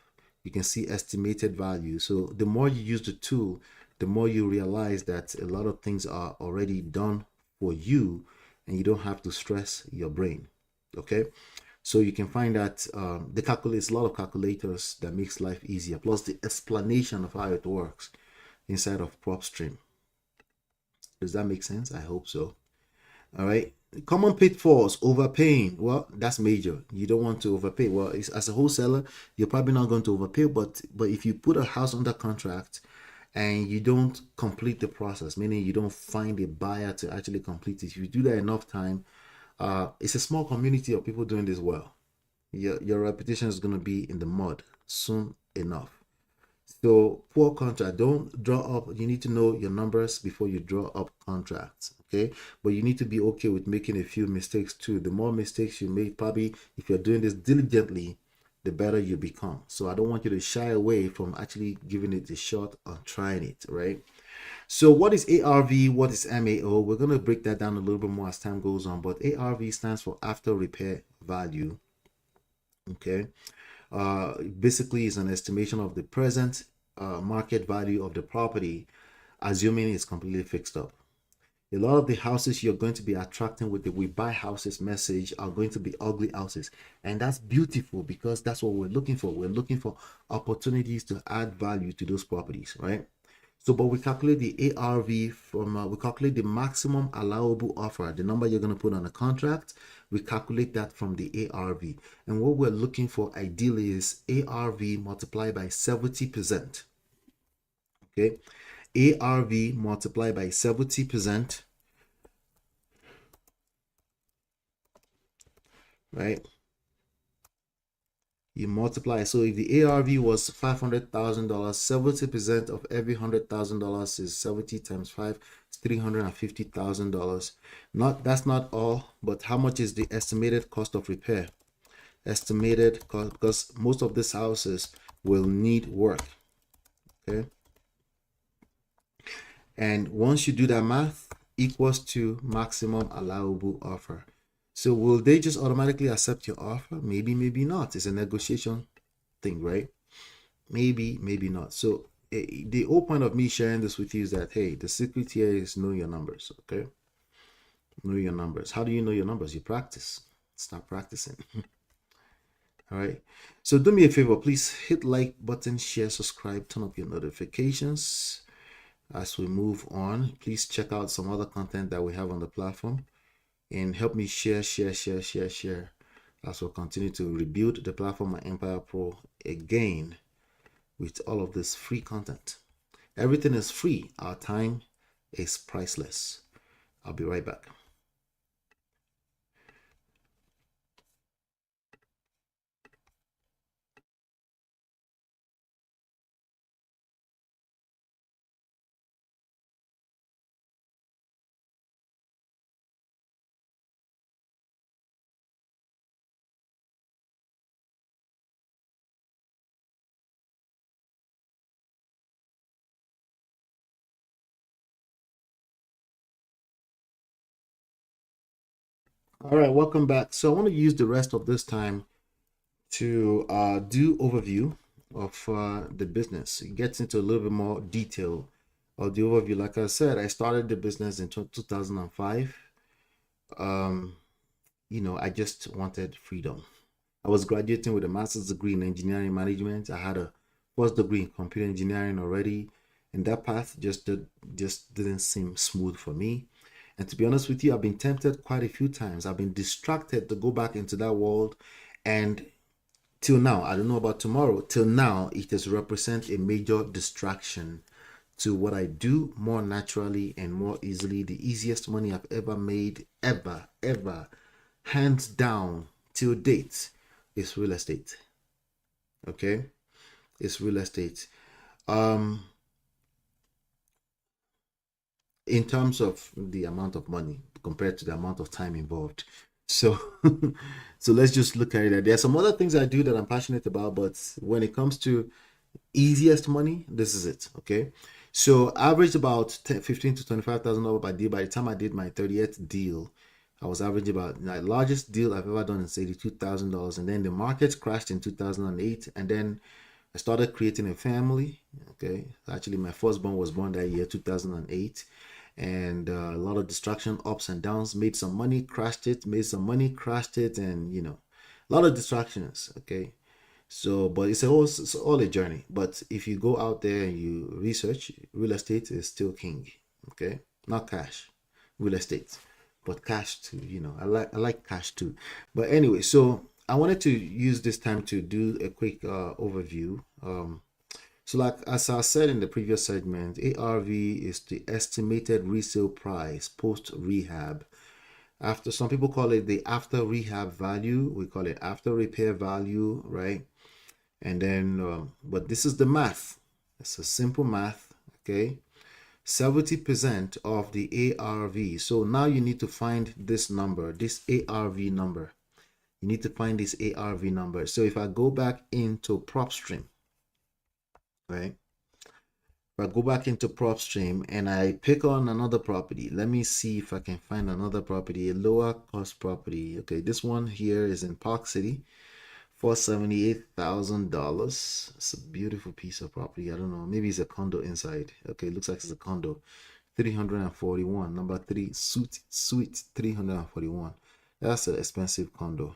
[SPEAKER 1] you can see estimated value. So the more you use the tool, the more you realize that a lot of things are already done for you, and you don't have to stress your brain. Okay, so you can find that the calculates a lot of calculators that makes life easier, plus the explanation of how it works inside of PropStream. Does that make sense? I hope so. All right. Common pitfalls: overpaying. Well, that's major. You don't want to overpay. Well, as a wholesaler, you're probably not going to overpay, but if you put a house under contract and you don't complete the process, meaning you don't find a buyer to actually complete it, if you do that enough time, it's a small community of people doing this well. Your reputation is going to be in the mud soon enough. So poor contract, don't draw up. You need to know your numbers before you draw up contracts. Okay, but you need to be okay with making a few mistakes too. The more mistakes you make, probably if you're doing this diligently, the better you become. So I don't want you to shy away from actually giving it a shot or trying it, right? So what is ARV? What is MAO? We're going to break that down a little bit more as time goes on. But ARV stands for after repair value. Okay. Basically, is an estimation of the present market value of the property, assuming it's completely fixed up. A lot of the houses you're going to be attracting with the "we buy houses" message are going to be ugly houses, and that's beautiful because that's what we're looking for. We're looking for opportunities to add value to those properties, right? So, but we calculate the ARV from we calculate the maximum allowable offer, the number you're going to put on a contract. We calculate that from the ARV, and what we're looking for ideally is ARV multiplied by 70%. Okay, ARV multiplied by 70%, right? You multiply. So if the ARV was $500,000, 70% of every $100,000 is 70 times 5, it's $350,000. That's not all, but how much is the estimated cost of repair? Estimated cost, because most of these houses will need work. Okay. And once you do that math, equals to maximum allowable offer. So will they just automatically accept your offer? Maybe, maybe not. It's a negotiation thing, right? Maybe, maybe not. So the whole point of me sharing this with you is that, hey, the secret here is know your numbers. Okay, know your numbers. How do you know your numbers? You practice. Start practicing. All right. So do me a favor, please hit like button, share, subscribe, turn up your notifications. As we move on, please check out some other content that we have on the platform and help me share as we'll continue to rebuild the platform at Empire Pro again with all of this free content. Everything is free. Our time is priceless. I'll be right back. All right, welcome back. So I want to use the rest of this time to do overview of the business. It gets into a little bit more detail of the overview. Like I said, I started the business in 2005. I just wanted freedom. I was graduating with a master's degree in engineering management. I had a first degree in computer engineering already, and that path just didn't seem smooth for me. And to be honest with you, I've been tempted quite a few times. I've been distracted to go back into that world, and till now, I don't know about tomorrow, till now, it has represented a major distraction to what I do more naturally and more easily. The easiest money I've ever made, ever, hands down till date, is real estate. Okay, it's real estate. Um, in terms of the amount of money compared to the amount of time involved. So, so let's just look at it. There are some other things I do that I'm passionate about, but when it comes to easiest money, this is it. Okay, so averaged about 15 to $25,000 per deal. By the time I did my 30th deal, I was averaging about my largest deal I've ever done is $82,000, and then the market crashed in 2008, and then I started creating a family. Okay, actually my firstborn was born that year, 2008, and a lot of distraction, ups and downs. Made some money, crashed it. Made some money, crashed it, and a lot of distractions. Okay, so, but it's all a journey. But if you go out there and you research, real estate is still king. Okay, not cash, real estate, but cash too. I like cash too. But anyway, so I wanted to use this time to do a quick overview. So, like as I said in the previous segment, ARV is the estimated resale price post rehab. After some people call it the after rehab value, we call it after repair value, right? And then but this is the math. It's a simple math. Okay, 70% of the ARV. So now you need to find this number, this ARV number. You need to find this ARV number. So if I go back into prop stream, right, if I go back into prop stream and I pick on another property, let me see if I can find another property, a lower cost property. Okay, this one here is in Park City for $78,000. It's a beautiful piece of property. I don't know, maybe it's a condo inside. Okay, it looks like it's a condo. 341, number 3, suite 341. That's an expensive condo.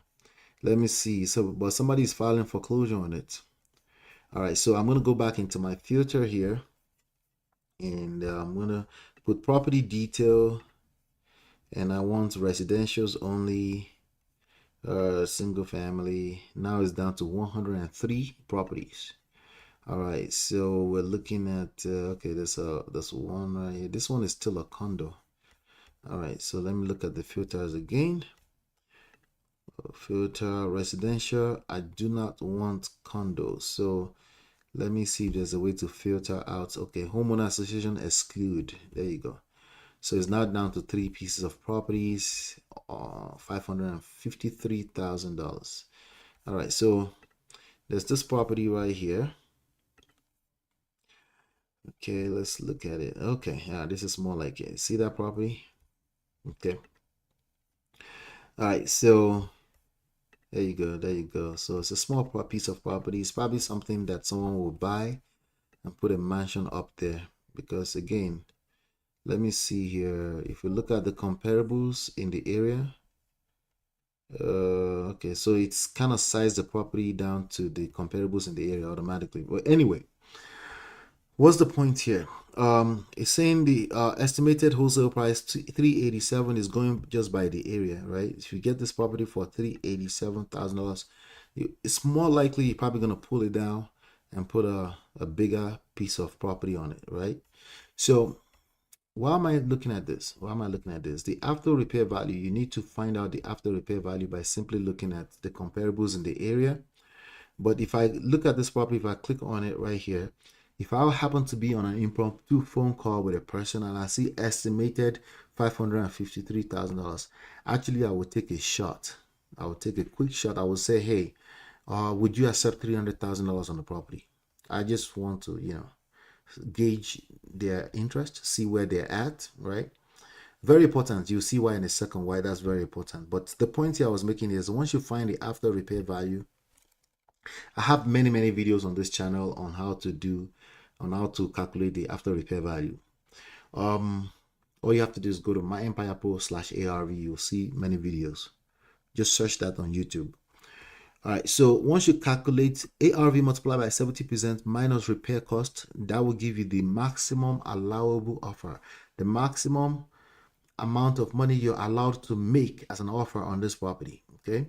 [SPEAKER 1] Let me see. So, but somebody's filing foreclosure on it. All right, so I'm gonna go back into my filter here, and I'm gonna put property detail, and I want residentials only, single family. Now it's down to 103 properties. All right, so we're looking at okay, there's one right here. This one is still a condo. All right, so let me look at the filters again. Filter residential. I do not want condos, so let me see if there's a way to filter out. Okay, homeowner association exclude. There you go. So it's now down to 3 pieces of properties, $553,000. All right, so there's this property right here. Okay, let's look at it. Okay, yeah, this is more like it. See that property? Okay. All right, so there you go, there you go. So it's a small piece of property. It's probably something that someone will buy and put a mansion up there, because again, let me see here. If you look at the comparables in the area, okay, so it's kind of sized the property down to the comparables in the area automatically. But anyway, what's the point here? It's saying the estimated wholesale price 387 is going just by the area, right? If you get this property for $387,000, it's more likely you're probably going to pull it down and put a bigger piece of property on it, right? So why am I looking at this? Why am I looking at this? The after repair value, you need to find out the after repair value by simply looking at the comparables in the area. But if I look at this property, if I click on it right here, if I happen to be on an impromptu phone call with a person and I see estimated $553,000, actually I would take a shot. I would take a quick shot. I would say, hey, would you accept $300,000 on the property? I just want to, gauge their interest, see where they're at, right? Very important. You'll see why in a second why that's very important. But the point here I was making is once you find the after repair value, I have many videos on this channel on how to calculate the after repair value. All you have to do is go to myempirepro.com/ARV. You'll see many videos. Just search that on YouTube. All right, so once you calculate ARV multiplied by 70% minus repair cost, that will give you the maximum allowable offer, the maximum amount of money you're allowed to make as an offer on this property. Okay,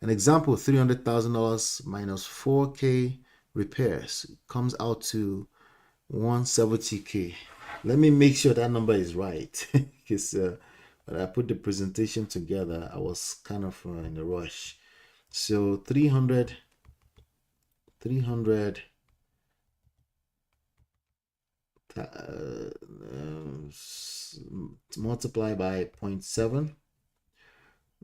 [SPEAKER 1] an example, $300,000 minus 4K repairs comes out to 170K. Let me make sure that number is right, because when I put the presentation together, I was kind of in a rush. So 300 multiply by 0.7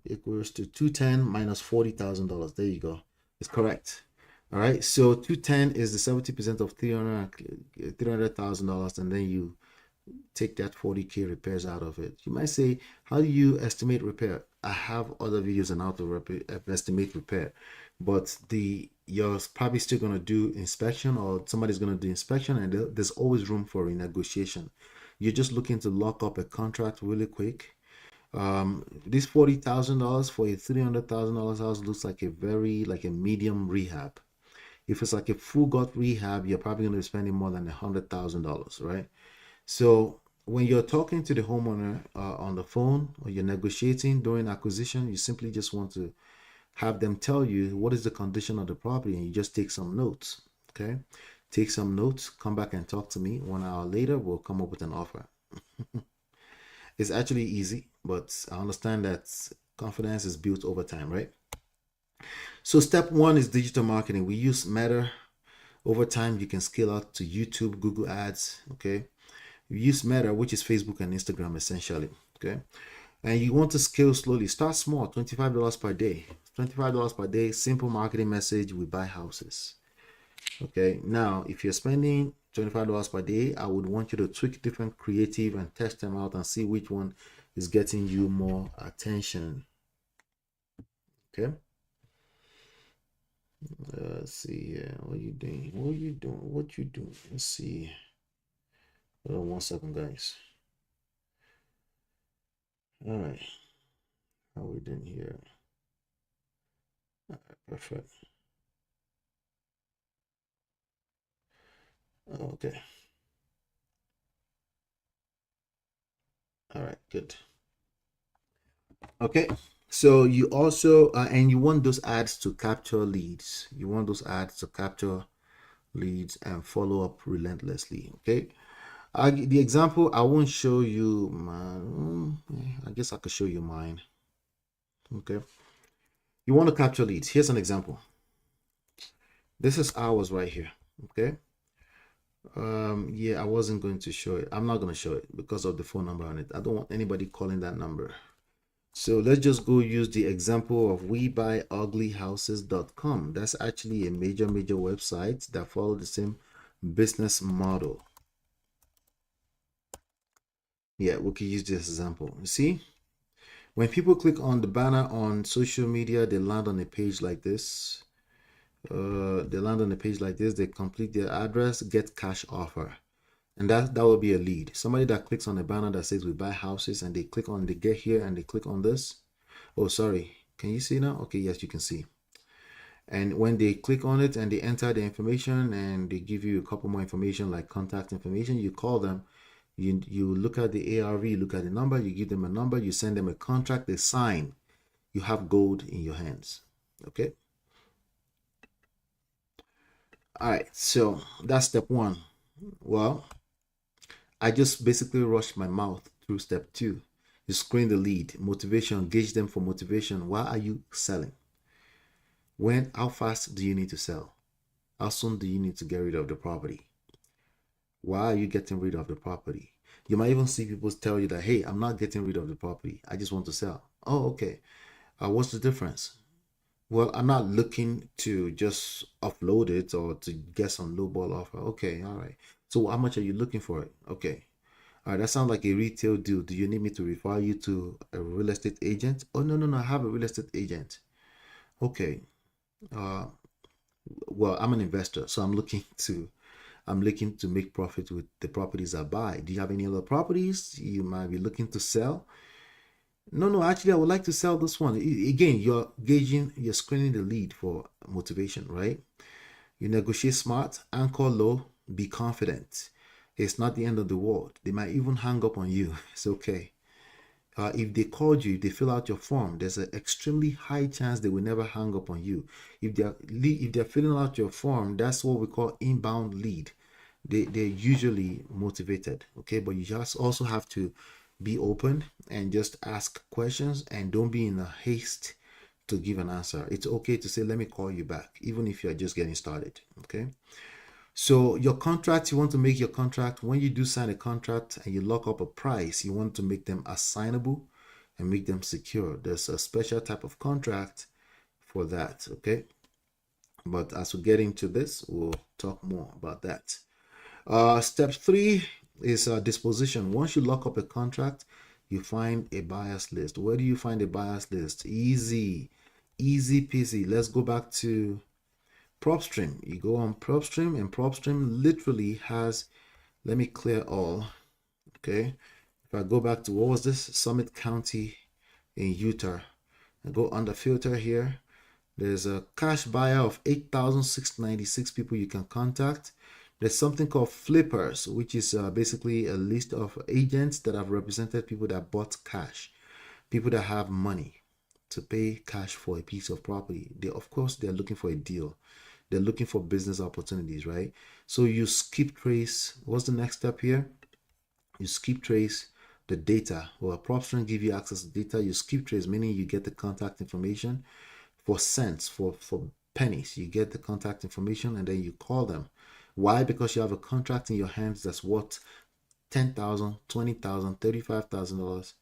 [SPEAKER 1] equals to 210 minus $40,000. There you go. It's correct. All right. So 210 is the 70% of $300,000, and then you take that 40K repairs out of it. You might say, how do you estimate repair? I have other videos on how to estimate repair, but you're probably still going to do inspection, or somebody's going to do inspection, and there's always room for renegotiation. You're just looking to lock up a contract really quick. This $40,000 for a $300,000 house looks like a medium rehab. If it's like a full gut rehab, you're probably going to be spending more than $100,000, right? So when you're talking to the homeowner on the phone, or you're negotiating during acquisition, you simply just want to have them tell you what is the condition of the property, and you just take some notes. Okay, take some notes, come back and talk to me. 1 hour later, we'll come up with an offer. It's actually easy, but I understand that confidence is built over time, right? So step 1 is digital marketing. We use Meta. Over time, you can scale out to YouTube, Google Ads. Okay, you use Meta, which is Facebook and Instagram essentially. Okay, and you want to scale slowly. Start small, $25 per day. $25 per day, simple marketing message. We buy houses. Okay, now if you're spending $25 per day, I would want you to tweak different creative and test them out and see which one is getting you more attention. Okay. Let's see here. What are you doing? What are you doing? What you doing? Let's see. Hold on 1 second, guys. All right. How are we doing here? All right, perfect. Okay. All right, good. Okay. So you also and you want those ads to capture leads. You want those ads to capture leads and follow up relentlessly. Okay. The example, I won't show you I guess I could show you mine. Okay. You want to capture leads. Here's an example. This is ours right here. Okay. Yeah, I wasn't going to show it. I'm not going to show it because of the phone number on it. I don't want anybody calling that number. So let's just go use the example of webuyuglyhouses.com. That's actually a major website that follow the same business model. Yeah, we can use this example. You see, when people click on the banner on social media, they land on a page like this. They land on a page like this. They complete their address, get cash offer, and that will be a lead. Somebody that clicks on a banner that says we buy houses, and they click on, they get here and they click on this. Oh, sorry. Can you see now? Okay, yes, you can see. And when they click on it and they enter the information and they give you a couple more information like contact information, you call them. You look at the ARV, you look at the number, you give them a number, you send them a contract, they sign. You have gold in your hands. Okay. All right. So that's step one. Well, I just basically rushed my mouth through step two. You screen the lead, motivation, gauge them for motivation. Why are you selling? How fast do you need to sell? How soon do you need to get rid of the property? Why are you getting rid of the property? You might even see people tell you that, hey, I'm not getting rid of the property. I just want to sell. Oh, okay. What's the difference? Well, I'm not looking to just offload it or to get some lowball offer. Okay, all right. So how much are you looking for it? Okay. All right, that sounds like a retail deal. Do you need me to refer you to a real estate agent? Oh, no, I have a real estate agent. Okay. Uh, well, I'm an investor, so I'm looking to make profit with the properties I buy. Do you have any other properties you might be looking to sell? No, actually, I would like to sell this one. Again, you're screening the lead for motivation, right? You negotiate smart, anchor low, be confident. It's not the end of the world. They might even hang up on you. It's okay. If they called you, if they fill out your form, there's an extremely high chance they will never hang up on you. If they're filling out your form, that's what we call inbound lead. They're usually motivated, okay? But you just also have to be open and just ask questions and don't be in a haste to give an answer. It's okay to say, let me call you back, even if you're just getting started, okay? So your contract, you want to make your contract, when you do sign a contract and you lock up a price, you want to make them assignable and make them secure. There's a special type of contract for that, okay? But as we get into this, we'll talk more about that. Step three is disposition. Once you lock up a contract, you find a buyer's list. Where do you find a buyer's list? Easy peasy. Let's go back to PropStream. You go on PropStream, and PropStream literally has, let me clear all. Okay. If I go back to, what was this? Summit County in Utah. I go under filter here. There's a cash buyer of 8,696 people you can contact. There's something called flippers, which is basically a list of agents that have represented people that bought cash, people that have money to pay cash for a piece of property. Of course, they're looking for a deal. They're looking for business opportunities, right? So you skip trace. What's the next step here? You skip trace the data. Well, PropStream give you access to data. You skip trace, meaning you get the contact information for cents, for pennies. You get the contact information and then you call them. Why? Because you have a contract in your hands that's worth $10,000, $20,000, $35,000,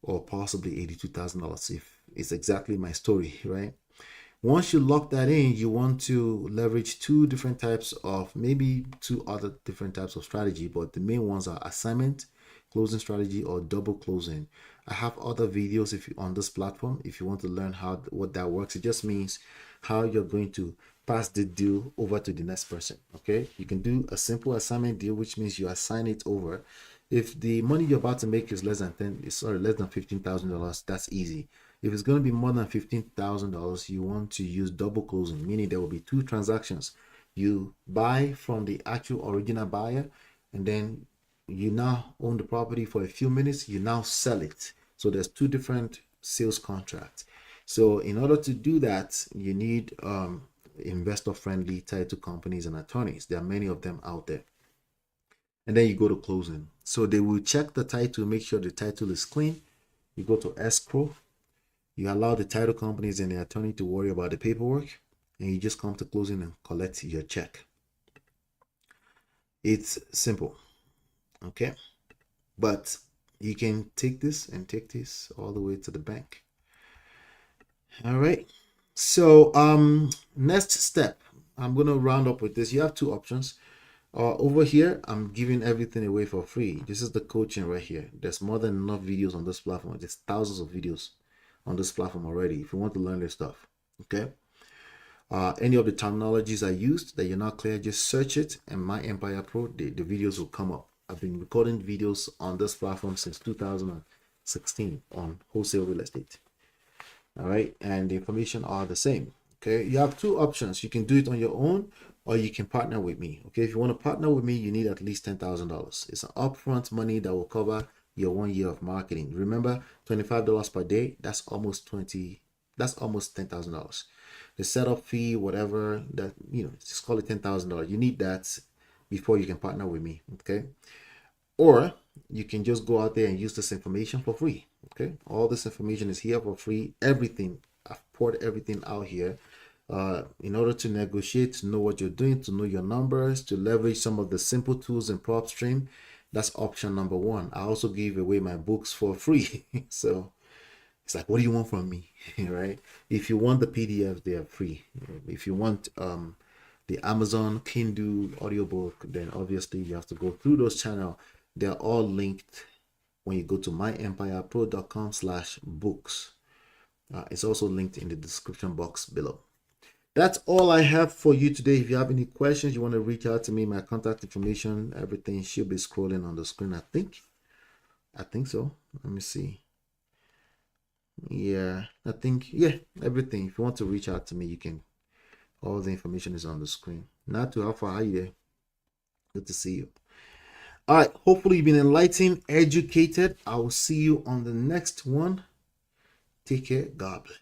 [SPEAKER 1] or possibly $82,000 if it's exactly my story, right? Once you lock that in, you want to leverage two different types of, maybe two other different types of strategy, but the main ones are assignment, closing strategy, or double closing. I have other videos if you on this platform if you want to learn how what that works. It just means how you're going to pass the deal over to the next person. Okay, you can do a simple assignment deal, which means you assign it over. If the money you're about to make is less than less than $15,000, that's easy. If it's going to be more than $15,000, you want to use double closing, meaning there will be two transactions. You buy from the actual original buyer, and then you now own the property for a few minutes. You now sell it. So there's two different sales contracts. So in order to do that, you need investor-friendly title companies and attorneys. There are many of them out there. And then you go to closing. So they will check the title, make sure the title is clean. You go to escrow. You allow the title companies and the attorney to worry about the paperwork, and you just come to closing and collect your check. It's simple, okay? But you can take this and take this all the way to the bank. All right. So next step, I'm going to round up with this. You have two options. Over here, I'm giving everything away for free. This is the coaching right here. There's more than enough videos on this platform. There's thousands of videos on this platform already if you want to learn this stuff. Okay. Any of the terminologies I used that you're not clear, just search it, and My Empire Pro, the videos will come up. I've been recording videos on this platform since 2016 on wholesale real estate. All right, and the information are the same. Okay, you have two options. You can do it on your own, or you can partner with me. Okay, if you want to partner with me, you need at least $10,000. It's an upfront money that will cover your 1 year of marketing. Remember, $25 per day, that's almost $10,000. The setup fee, whatever, that, just call it $10,000. You need that before you can partner with me. Okay, or you can just go out there and use this information for free. Okay, all this information is here for free. Everything, I've poured everything out here in order to negotiate, to know what you're doing, to know your numbers, to leverage some of the simple tools in PropStream. That's option number one. I also give away my books for free. So it's like, what do you want from me? Right? If you want the PDFs, they are free. If you want the Amazon Kindle audiobook, then obviously you have to go through those channels. They're all linked when you go to myempirepro.com/books. It's also linked in the description box below. That's all I have for you today. If you have any questions, you want to reach out to me, my contact information, everything should be scrolling on the screen. I think so. Let me see. Yeah, everything. If you want to reach out to me, you can. All the information is on the screen. Not too far. How are you there? Good to see you. All right, hopefully you've been enlightened, educated. I will see you on the next one. Take care. God bless.